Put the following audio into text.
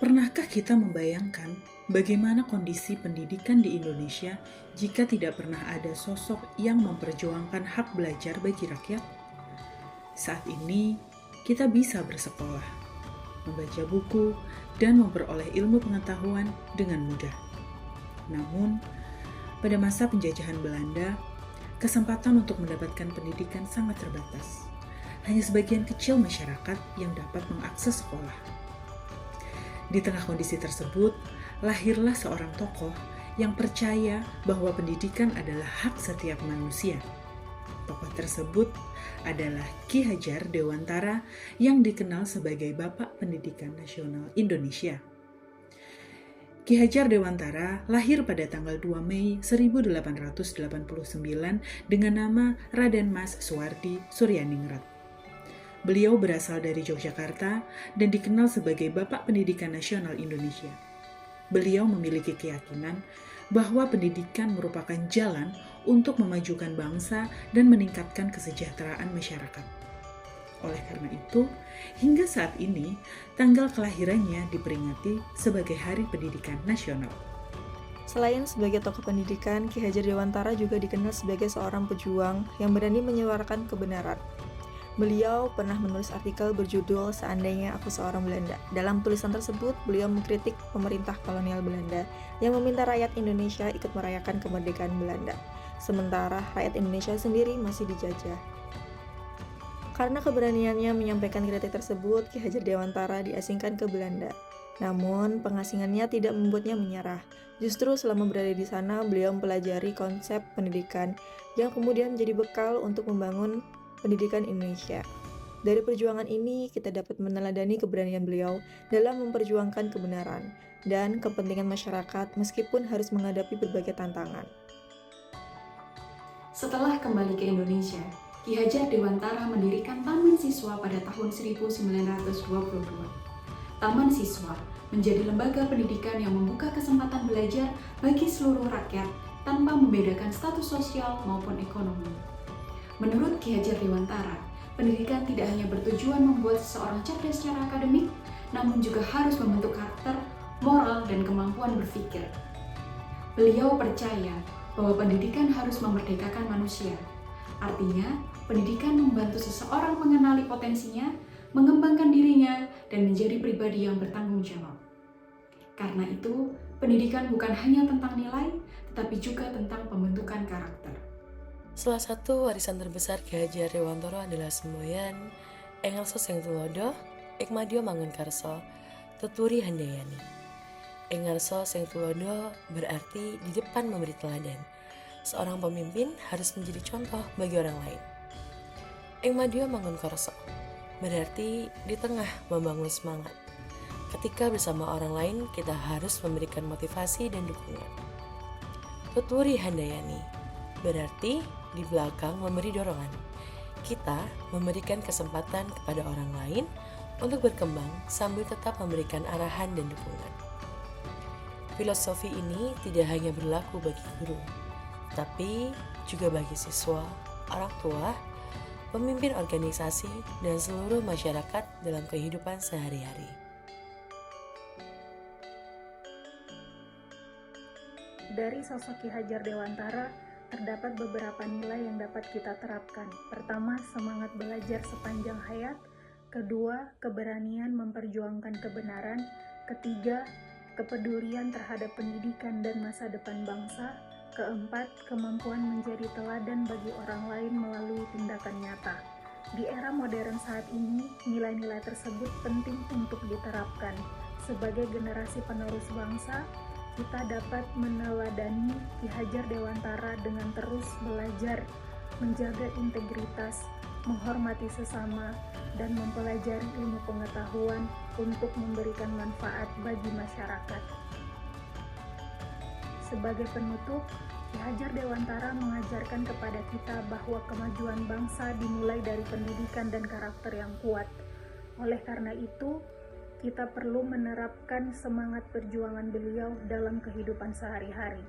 Pernahkah kita membayangkan bagaimana kondisi pendidikan di Indonesia jika tidak pernah ada sosok yang memperjuangkan hak belajar bagi rakyat? Saat ini, kita bisa bersekolah, membaca buku, dan memperoleh ilmu pengetahuan dengan mudah. Namun, pada masa penjajahan Belanda, kesempatan untuk mendapatkan pendidikan sangat terbatas. Hanya sebagian kecil masyarakat yang dapat mengakses sekolah. Di tengah kondisi tersebut, lahirlah seorang tokoh yang percaya bahwa pendidikan adalah hak setiap manusia. Tokoh tersebut adalah Ki Hajar Dewantara yang dikenal sebagai Bapak Pendidikan Nasional Indonesia. Ki Hajar Dewantara lahir pada tanggal 2 Mei 1889 dengan nama Raden Mas Suwardi Suryaningrat. Beliau berasal dari Yogyakarta dan dikenal sebagai Bapak Pendidikan Nasional Indonesia. Beliau memiliki keyakinan bahwa pendidikan merupakan jalan untuk memajukan bangsa dan meningkatkan kesejahteraan masyarakat. Oleh karena itu, hingga saat ini, tanggal kelahirannya diperingati sebagai Hari Pendidikan Nasional. Selain sebagai tokoh pendidikan, Ki Hajar Dewantara juga dikenal sebagai seorang pejuang yang berani menyuarakan kebenaran. Beliau pernah menulis artikel berjudul Seandainya Aku Seorang Belanda. Dalam tulisan tersebut, beliau mengkritik pemerintah kolonial Belanda yang meminta rakyat Indonesia ikut merayakan kemerdekaan Belanda, sementara rakyat Indonesia sendiri masih dijajah. Karena keberaniannya menyampaikan kritik tersebut, Ki Hajar Dewantara diasingkan ke Belanda. Namun, pengasingannya tidak membuatnya menyerah. Justru selama berada di sana, beliau mempelajari konsep pendidikan yang kemudian menjadi bekal untuk membangun pendidikan Indonesia. Dari perjuangan ini, kita dapat meneladani keberanian beliau dalam memperjuangkan kebenaran dan kepentingan masyarakat meskipun harus menghadapi berbagai tantangan. Setelah kembali ke Indonesia, Ki Hajar Dewantara mendirikan Taman Siswa pada tahun 1922. Taman Siswa menjadi lembaga pendidikan yang membuka kesempatan belajar bagi seluruh rakyat tanpa membedakan status sosial maupun ekonomi. Menurut Ki Hajar Dewantara, pendidikan tidak hanya bertujuan membuat seseorang cerdas secara akademik, namun juga harus membentuk karakter, moral, dan kemampuan berpikir. Beliau percaya bahwa pendidikan harus memerdekakan manusia. Artinya, pendidikan membantu seseorang mengenali potensinya, mengembangkan dirinya, dan menjadi pribadi yang bertanggung jawab. Karena itu, pendidikan bukan hanya tentang nilai, tetapi juga tentang pembentukan karakter. Salah satu warisan terbesar Ki Hajar Dewantara adalah semboyan Engarso Sing Tulodo, Ikmadyo Mangunkarso, Tuturi Handayani. Engarso Sing Tulodo berarti di depan memberi teladan. Seorang pemimpin harus menjadi contoh bagi orang lain. Ikmadyo Mangunkarso berarti di tengah membangun semangat. Ketika bersama orang lain, kita harus memberikan motivasi dan dukungan. Tuturi Handayani berarti di belakang memberi dorongan. Kita memberikan kesempatan kepada orang lain untuk berkembang sambil tetap memberikan arahan dan dukungan. Filosofi ini tidak hanya berlaku bagi guru, tapi juga bagi siswa, orang tua, pemimpin organisasi, dan seluruh masyarakat dalam kehidupan sehari-hari. Dari sosok Ki Hajar Dewantara, terdapat beberapa nilai yang dapat kita terapkan. Pertama, semangat belajar sepanjang hayat. Kedua, keberanian memperjuangkan kebenaran. Ketiga, kepedulian terhadap pendidikan dan masa depan bangsa. Keempat, kemampuan menjadi teladan bagi orang lain melalui tindakan nyata. Di era modern saat ini, nilai-nilai tersebut penting untuk diterapkan. Sebagai generasi penerus bangsa, kita dapat meneladani Ki Hajar Dewantara dengan terus belajar, menjaga integritas, menghormati sesama, dan mempelajari ilmu pengetahuan untuk memberikan manfaat bagi masyarakat. Sebagai penutup, Ki Hajar Dewantara mengajarkan kepada kita bahwa kemajuan bangsa dimulai dari pendidikan dan karakter yang kuat. Oleh karena itu, kita perlu menerapkan semangat perjuangan beliau dalam kehidupan sehari-hari.